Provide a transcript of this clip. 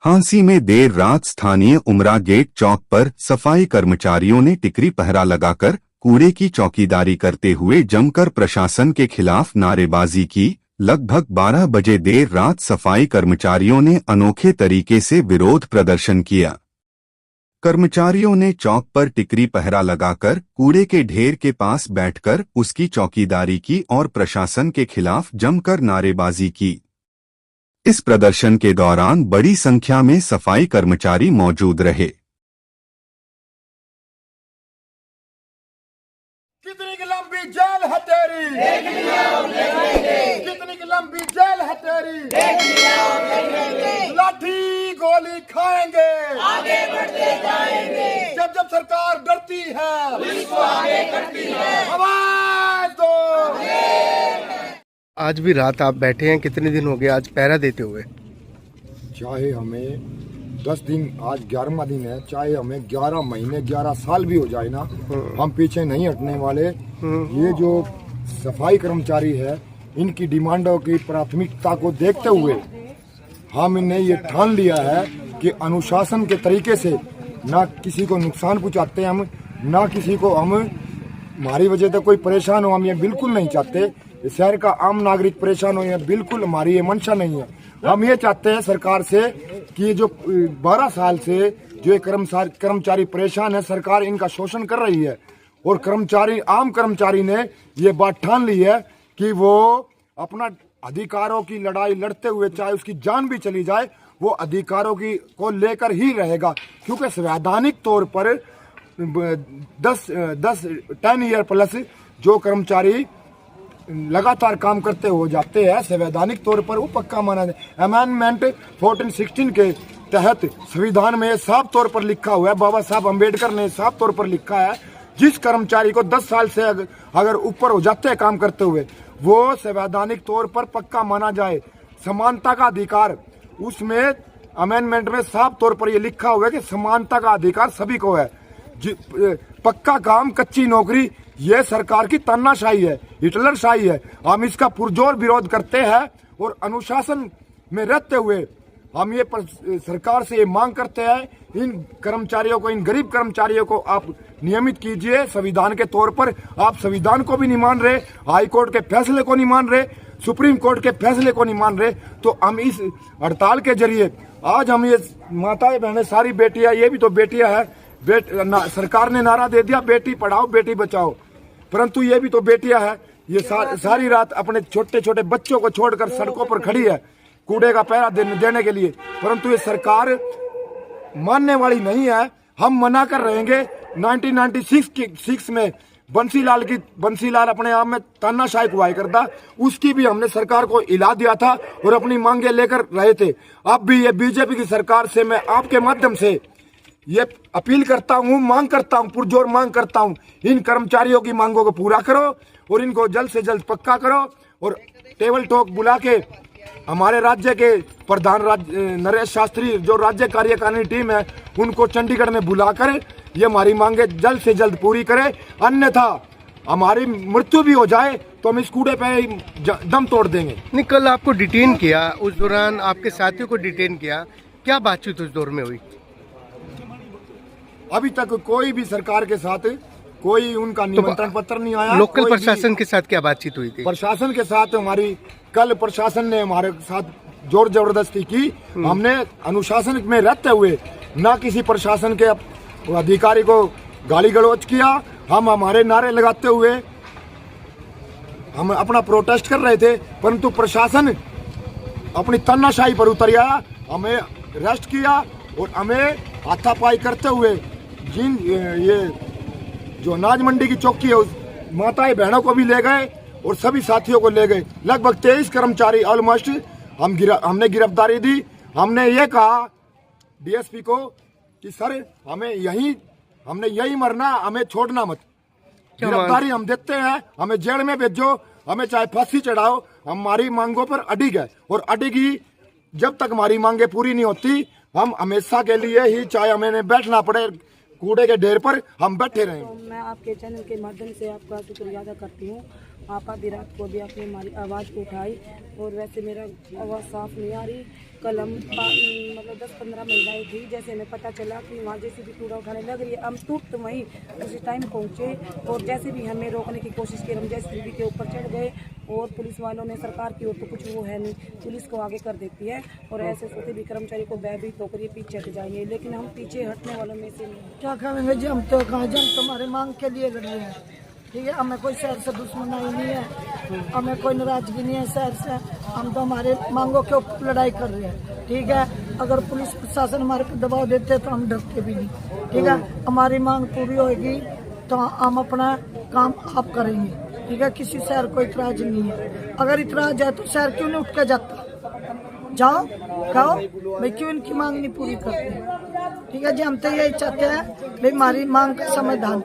हांसी में देर रात स्थानीय उमरा गेट चौक पर सफाई कर्मचारियों ने टिकरी पहरा लगाकर कूड़े की चौकीदारी करते हुए जमकर प्रशासन के खिलाफ नारेबाजी की। लगभग 12 बजे देर रात सफाई कर्मचारियों ने अनोखे तरीके से विरोध प्रदर्शन किया। कर्मचारियों ने चौक पर टिकरी पहरा लगाकर कूड़े के ढेर के पास बैठकर उसकी चौकीदारी की और प्रशासन के खिलाफ जमकर नारेबाजी की। इस प्रदर्शन के दौरान बड़ी संख्या में सफाई कर्मचारी मौजूद रहे। कितनी की लंबी जेल है तेरी, कितनी की लंबी जेल है तेरी, लाठी गोली खाएंगे, आगे बढ़ते जाएंगे। जब जब सरकार डरती है, पुलिस को आगे करती है, आवाज दो। आज भी रात आप बैठे हैं, कितने दिन हो गए आज पहरा देते हुए? चाहे हमें 10 दिन, आज 11वां दिन है, चाहे हमें 11 महीने 11 साल भी हो जाए ना, हम पीछे नहीं हटने वाले। ये जो सफाई कर्मचारी है, इनकी डिमांडों की प्राथमिकता को देखते हुए हमने ये ठान लिया है कि अनुशासन के तरीके से ना किसी को नुकसान पहुंचाते हम, ना किसी को हम हमारी वजह से कोई परेशान हो, हम ये बिल्कुल नहीं चाहते। शहर का आम नागरिक परेशान हो, ये बिल्कुल हमारी ये मंशा नहीं है। हम ये चाहते हैं सरकार से कि जो 12 साल से जो ये कर्मचारी परेशान है, सरकार इनका शोषण कर रही है और आम कर्मचारी ने ये बात ठान ली है कि वो अपना अधिकारों की लड़ाई लड़ते हुए, चाहे उसकी जान भी चली जाए, वो अधिकारों को लेकर ही रहेगा। क्योंकि संवैधानिक तौर पर 10 ईयर प्लस जो कर्मचारी लगातार काम करते हो जाते हैं, संवैधानिक तौर पर वो पक्का माना जाए। अमेंडमेंट 1416 के तहत संविधान में साफ तौर पर लिखा हुआ है, बाबा साहब अम्बेडकर ने साफ तौर पर लिखा है, जिस कर्मचारी को 10 साल से अगर ऊपर हो जाते हैं काम करते हुए, वो संवैधानिक तौर पर पक्का माना जाए। समानता का अधिकार, उसमें अमेंडमेंट में साफ तौर पर यह लिखा हुआ है कि समानता का अधिकार सभी को है। पक्का काम, कच्ची नौकरी, ये सरकार की तानाशाही है, हिटलरशाही है। हम इसका पुरजोर विरोध करते हैं और अनुशासन में रहते हुए हम ये सरकार से ये मांग करते हैं, इन कर्मचारियों को, इन गरीब कर्मचारियों को आप नियमित कीजिए। संविधान के तौर पर आप संविधान को भी नहीं मान रहे, हाई कोर्ट के फैसले को नहीं मान रहे, सुप्रीम कोर्ट के फैसले को नहीं मान रहे, तो हम इस हड़ताल के जरिए आज हम ये माताएं बहनें, सारी बेटियां, ये भी तो बेटियां है, सरकार ने नारा दे दिया बेटी पढ़ाओ बेटी बचाओ, परंतु ये भी तो बेटियां है। ये सारी रात अपने छोटे छोटे बच्चों को छोड़कर सड़कों पर खड़ी है कूड़े का पहरा देने के लिए, परंतु ये सरकार मानने वाली नहीं है। हम मना कर रहेंगे। 1996 में बंसीलाल अपने आप में तानाशाही को करता, उसकी भी हमने सरकार को हिला दिया था और अपनी मांगे लेकर रहे थे। अब भी ये बीजेपी की सरकार से मैं आपके माध्यम से ये अपील करता हूँ, मांग करता हूँ, पुरजोर मांग करता हूँ, इन कर्मचारियों की मांगों को पूरा करो और इनको जल्द से जल्द पक्का करो और टेबल टॉक बुला के हमारे राज्य के प्रधान नरेश शास्त्री, जो राज्य कार्यकारिणी टीम है, उनको चंडीगढ़ में बुलाकर ये हमारी मांगे जल्द से जल्द पूरी करे। अन्यथा हमारी मृत्यु भी हो जाए तो हम इस कूड़े पे दम तोड़ देंगे। नहीं, कल आपको डिटेन किया, उस दौरान आपके साथियों को डिटेन किया, क्या बातचीत उस दौर में हुई? अभी तक कोई भी सरकार के साथ कोई उनका निमंत्रण पत्र नहीं आया। लोकल प्रशासन के साथ क्या बातचीत हुई थी? प्रशासन के साथ हमारी कल प्रशासन ने हमारे साथ जोर जबरदस्ती की। हमने अनुशासन में रहते हुए ना किसी प्रशासन के अधिकारी को गाली गलौज किया। हम हमारे नारे लगाते हुए हम अपना प्रोटेस्ट कर रहे थे, परंतु प्रशासन अपनी तानाशाही पर उतर आया, हमें अरेस्ट किया और हमें हाथापाई करते हुए ये जो अनाज मंडी की चौकी है, उस माताएं बहनों को भी ले गए और सभी साथियों को ले गए। लगभग 23 कर्मचारी ऑलमोस्ट हमने गिरफ्तारी दी। हमने ये कहा डीएसपी को कि सर हमने यही मरना, हमें छोड़ना मत, गिरफ्तारी हम देते हैं, हमें जेल में भेजो, हमें चाहे फांसी चढ़ाओ, हमारी मांगों पर अडिग है और अडिगी जब तक हमारी मांगे पूरी नहीं होती, हम हमेशा के लिए ही, चाहे हमें बैठना पड़े कूड़े के ढेर पर, हम बैठे रहें। तो मैं आपके चैनल के माध्यम से आपका शुक्रिया अदा करती हूँ आप आधी रात को भी आपने हमारी आवाज़ उठाई और वैसे मेरा आवाज़ साफ नहीं आ रही। कल हम मतलब 10-15 महिलाएं थी, जैसे हमें पता चला कि वहाँ जैसे भी कूड़ा उठाने लग रही है, हम तुरंत वहीं उसी टाइम पहुँचे और जैसे भी हमें रोकने की कोशिश की, हम JCB के ऊपर चढ़ गए और पुलिस वालों ने, सरकार की ओर तो कुछ वो है नहीं, पुलिस को आगे कर देती है और ऐसे सोते भी कर्मचारी को भयभीत होकर ये पीछे हट जाएंगे, लेकिन हम पीछे हटने वालों में से नहीं। क्या करेंगे जी, हम तो कहाँ जी, हम तुम्हारे मांग के लिए लड़ रहे हैं। ठीक है, हमें कोई शहर से दुश्मनाई नहीं है, हमें कोई नाराजगी नहीं है शहर से, हम तो हमारे मांगों के ऊपर लड़ाई कर रहे हैं। ठीक है, अगर पुलिस प्रशासन हमारे पर दबाव देते तो हम डरते भी नहीं। ठीक है, हमारी मांग पूरी होगी तो हम अपना काम आप करेंगे। ठीक है, किसी शहर को इतराज नहीं है, अगर इतराज है तो शहर क्यों नहीं उठ के जाता, जाओ कहो भाई क्यों इनकी मांग नहीं पूरी करते। ठीक है जी, हम तो यही चाहते हैं भाई हमारी मांग का समाधान